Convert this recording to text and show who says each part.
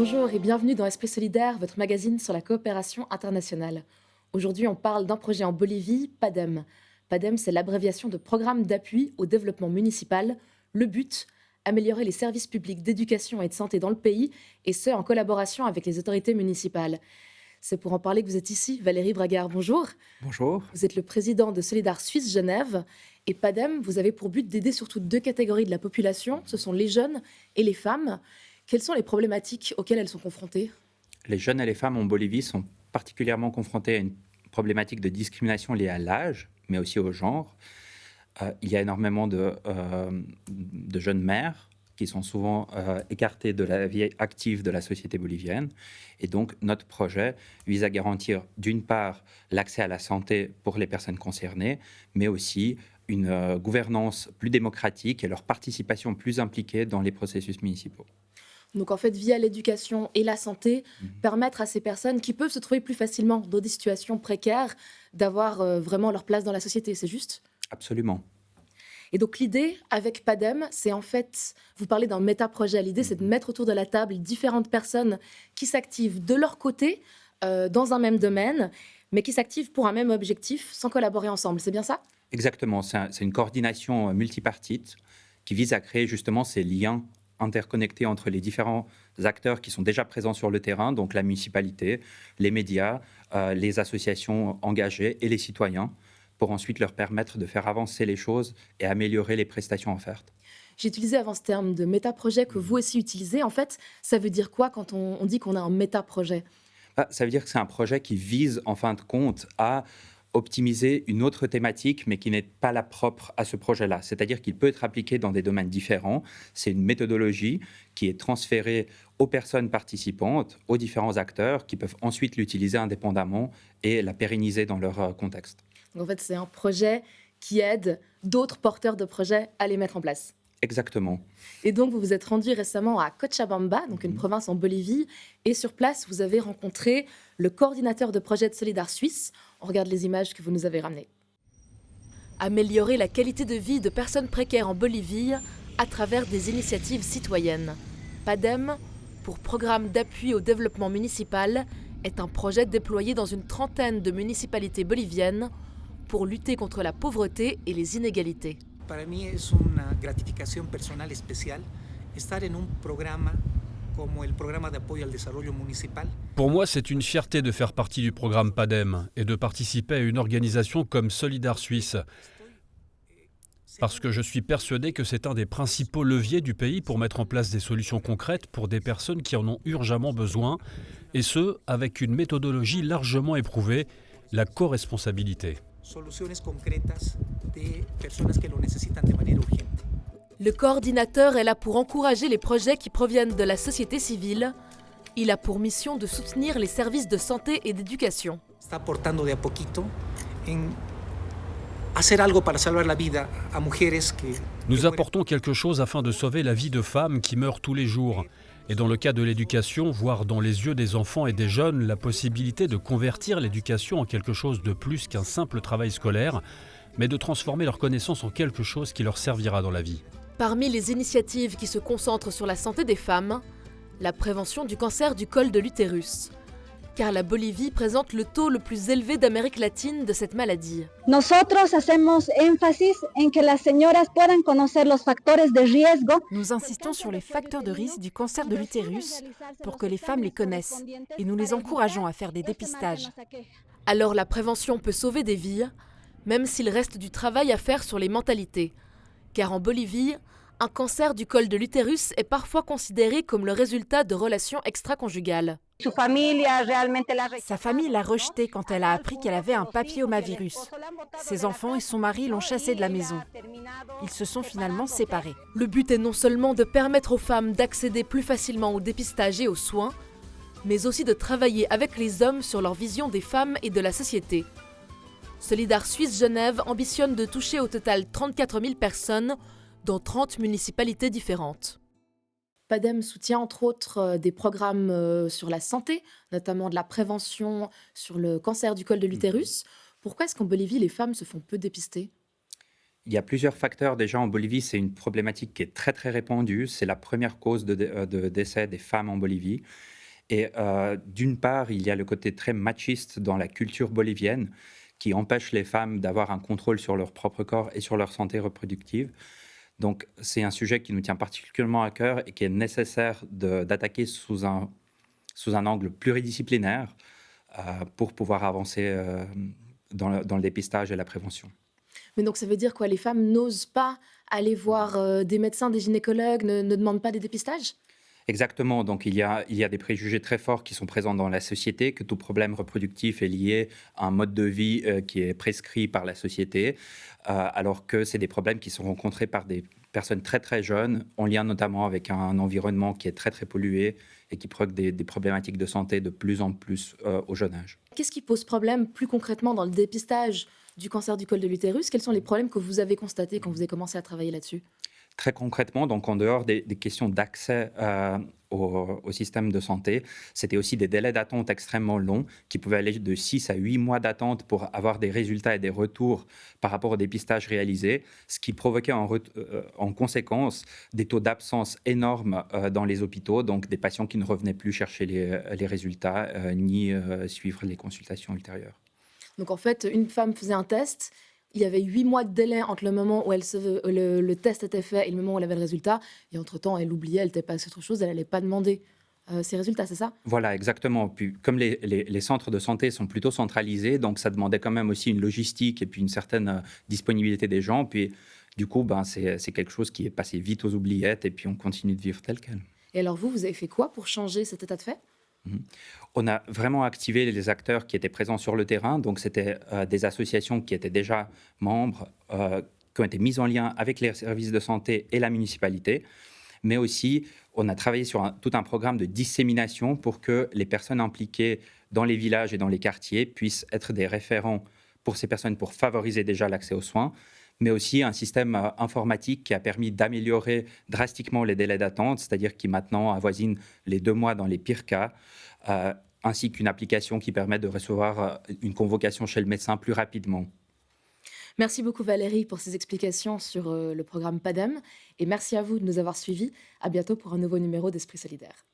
Speaker 1: Bonjour et bienvenue dans Esprit Solidaire, votre magazine sur la coopération internationale. Aujourd'hui, on parle d'un projet en Bolivie, PADEM. PADEM, c'est l'abréviation de Programme d'appui au développement municipal. Le but, améliorer les services publics d'éducation et de santé dans le pays, et ce, en collaboration avec les autorités municipales. C'est pour en parler que vous êtes ici, Valérie Bragard. Bonjour.
Speaker 2: Bonjour.
Speaker 1: Vous êtes le président de Solidar Suisse Genève. Et PADEM, vous avez pour but d'aider surtout deux catégories de la population, ce sont les jeunes et les femmes. Quelles sont les problématiques auxquelles elles sont confrontées?
Speaker 2: Les jeunes et les femmes en Bolivie sont particulièrement confrontés à une problématique de discrimination liée à l'âge, mais aussi au genre. Il y a énormément de jeunes mères qui sont souvent écartées de la vie active de la société bolivienne. Et donc, notre projet vise à garantir, d'une part, l'accès à la santé pour les personnes concernées, mais aussi une gouvernance plus démocratique et leur participation plus impliquée dans les processus municipaux.
Speaker 1: Donc en fait, via l'éducation et la santé, permettre à ces personnes qui peuvent se trouver plus facilement dans des situations précaires d'avoir vraiment leur place dans la société, c'est juste?
Speaker 2: Absolument.
Speaker 1: Et donc l'idée avec PADEM, c'est en fait, vous parlez d'un méta-projet, l'idée c'est de mettre autour de la table différentes personnes qui s'activent de leur côté dans un même domaine, mais qui s'activent pour un même objectif sans collaborer ensemble, c'est bien ça?
Speaker 2: Exactement, c'est une coordination multipartite qui vise à créer justement ces liens interconnectés entre les différents acteurs qui sont déjà présents sur le terrain, donc la municipalité, les médias, les associations engagées et les citoyens, pour ensuite leur permettre de faire avancer les choses et améliorer les prestations offertes.
Speaker 1: J'ai utilisé avant ce terme de méta-projet que vous aussi utilisez. En fait, ça veut dire quoi quand on dit qu'on a un méta-projet?
Speaker 2: Ça veut dire que c'est un projet qui vise en fin de compte à optimiser une autre thématique, mais qui n'est pas la propre à ce projet-là. C'est-à-dire qu'il peut être appliqué dans des domaines différents. C'est une méthodologie qui est transférée aux personnes participantes, aux différents acteurs, qui peuvent ensuite l'utiliser indépendamment et la pérenniser dans leur contexte.
Speaker 1: En fait, c'est un projet qui aide d'autres porteurs de projets à les mettre en place.
Speaker 2: Exactement.
Speaker 1: Et donc, vous vous êtes rendu récemment à Cochabamba, donc une province en Bolivie, et sur place, vous avez rencontré le coordinateur de projet de Solidar Suisse. On regarde les images que vous nous avez ramenées. Améliorer la qualité de vie de personnes précaires en Bolivie à travers des initiatives citoyennes. PADEM, pour Programme d'appui au développement municipal, est un projet déployé dans une trentaine de municipalités boliviennes pour lutter contre la pauvreté et les inégalités.
Speaker 3: Para mí es una gratificación personal especial estar en un programa como el programa de apoyo al desarrollo municipal.
Speaker 4: Pour moi, c'est une fierté de faire partie du programme PADEM et de participer à une organisation comme Solidar Suisse, parce que je suis persuadé que c'est un des principaux leviers du pays pour mettre en place des solutions concrètes pour des personnes qui en ont urgemment besoin, et ce, avec une méthodologie largement éprouvée, la co-responsabilité.
Speaker 3: Soluciones concretas de personas que lo necesitan de manera urgente.
Speaker 1: Le coordinateur est là pour encourager les projets qui proviennent de la société civile. Il a pour mission de soutenir les services de santé et d'éducation.
Speaker 3: Está aportando de a poquito en hacer algo para salvar la vida a mujeres que
Speaker 4: Nous apportons quelque chose afin de sauver la vie de femmes qui meurent tous les jours. Et dans le cas de l'éducation, voir dans les yeux des enfants et des jeunes la possibilité de convertir l'éducation en quelque chose de plus qu'un simple travail scolaire, mais de transformer leurs connaissances en quelque chose qui leur servira dans la vie.
Speaker 1: Parmi les initiatives qui se concentrent sur la santé des femmes, la prévention du cancer du col de l'utérus. Car la Bolivie présente le taux le plus élevé d'Amérique latine de cette maladie.
Speaker 5: Nosotros hacemos énfasis en que las señoras puedan conocer los factores de riesgo.
Speaker 6: Nous insistons sur les facteurs de risque du cancer de l'utérus pour que les femmes les connaissent et nous les encourageons à faire des dépistages.
Speaker 1: Alors la prévention peut sauver des vies, même s'il reste du travail à faire sur les mentalités. Car en Bolivie, un cancer du col de l'utérus est parfois considéré comme le résultat de relations extra-conjugales.
Speaker 6: Sa famille l'a rejetée quand elle a appris qu'elle avait un papillomavirus. Ses enfants et son mari l'ont chassée de la maison. Ils se sont finalement séparés.
Speaker 1: Le but est non seulement de permettre aux femmes d'accéder plus facilement au dépistage et aux soins, mais aussi de travailler avec les hommes sur leur vision des femmes et de la société. Solidar Suisse Genève ambitionne de toucher au total 34 000 personnes dans 30 municipalités différentes. PADEM soutient entre autres des programmes sur la santé, notamment de la prévention sur le cancer du col de l'utérus. Pourquoi est-ce qu'en Bolivie, les femmes se font peu dépister?
Speaker 2: Il y a plusieurs facteurs. Déjà, en Bolivie, c'est une problématique qui est très, très répandue. C'est la première cause de décès des femmes en Bolivie. Et d'une part, il y a le côté très machiste dans la culture bolivienne qui empêche les femmes d'avoir un contrôle sur leur propre corps et sur leur santé reproductive. Donc, c'est un sujet qui nous tient particulièrement à cœur et qui est nécessaire d'attaquer sous un angle pluridisciplinaire pour pouvoir avancer dans le dépistage et la prévention.
Speaker 1: Mais donc ça veut dire quoi? Les femmes n'osent pas aller voir des médecins, des gynécologues, ne demandent pas des dépistages?
Speaker 2: Exactement. Donc, il y a des préjugés très forts qui sont présents dans la société, que tout problème reproductif est lié à un mode de vie qui est prescrit par la société, alors que c'est des problèmes qui sont rencontrés par des personnes très, très jeunes, en lien notamment avec un environnement qui est très, très pollué et qui provoque des problématiques de santé de plus en plus au jeune âge.
Speaker 1: Qu'est-ce qui pose problème plus concrètement dans le dépistage du cancer du col de l'utérus? Quels sont les problèmes que vous avez constatés quand vous avez commencé à travailler là-dessus?
Speaker 2: Très concrètement, donc en dehors des questions d'accès au système de santé, c'était aussi des délais d'attente extrêmement longs qui pouvaient aller de 6 à 8 mois d'attente pour avoir des résultats et des retours par rapport au dépistage réalisé, ce qui provoquait en conséquence des taux d'absence énormes dans les hôpitaux, donc des patients qui ne revenaient plus chercher les résultats ni suivre les consultations ultérieures.
Speaker 1: Donc en fait, une femme faisait un test, il y avait 8 mois de délai entre le moment où le test était fait et le moment où elle avait le résultat. Et entre-temps, elle oubliait, elle était passée à autre chose, elle n'allait pas demander ces résultats, c'est ça?
Speaker 2: Voilà, exactement. Puis, comme les centres de santé sont plutôt centralisés, donc ça demandait quand même aussi une logistique et puis une certaine disponibilité des gens. Puis, du coup, c'est quelque chose qui est passé vite aux oubliettes et puis on continue de vivre tel quel.
Speaker 1: Et alors vous avez fait quoi pour changer cet état de fait?
Speaker 2: On a vraiment activé les acteurs qui étaient présents sur le terrain. Donc, c'était des associations qui étaient déjà membres, qui ont été mises en lien avec les services de santé et la municipalité. Mais aussi, on a travaillé sur tout un programme de dissémination pour que les personnes impliquées dans les villages et dans les quartiers puissent être des référents pour ces personnes, pour favoriser déjà l'accès aux soins, mais aussi un système informatique qui a permis d'améliorer drastiquement les délais d'attente, c'est-à-dire qui maintenant avoisine les 2 mois dans les pires cas, ainsi qu'une application qui permet de recevoir une convocation chez le médecin plus rapidement.
Speaker 1: Merci beaucoup Valérie pour ces explications sur le programme PADEM et merci à vous de nous avoir suivis. À bientôt pour un nouveau numéro d'Esprit Solidaire.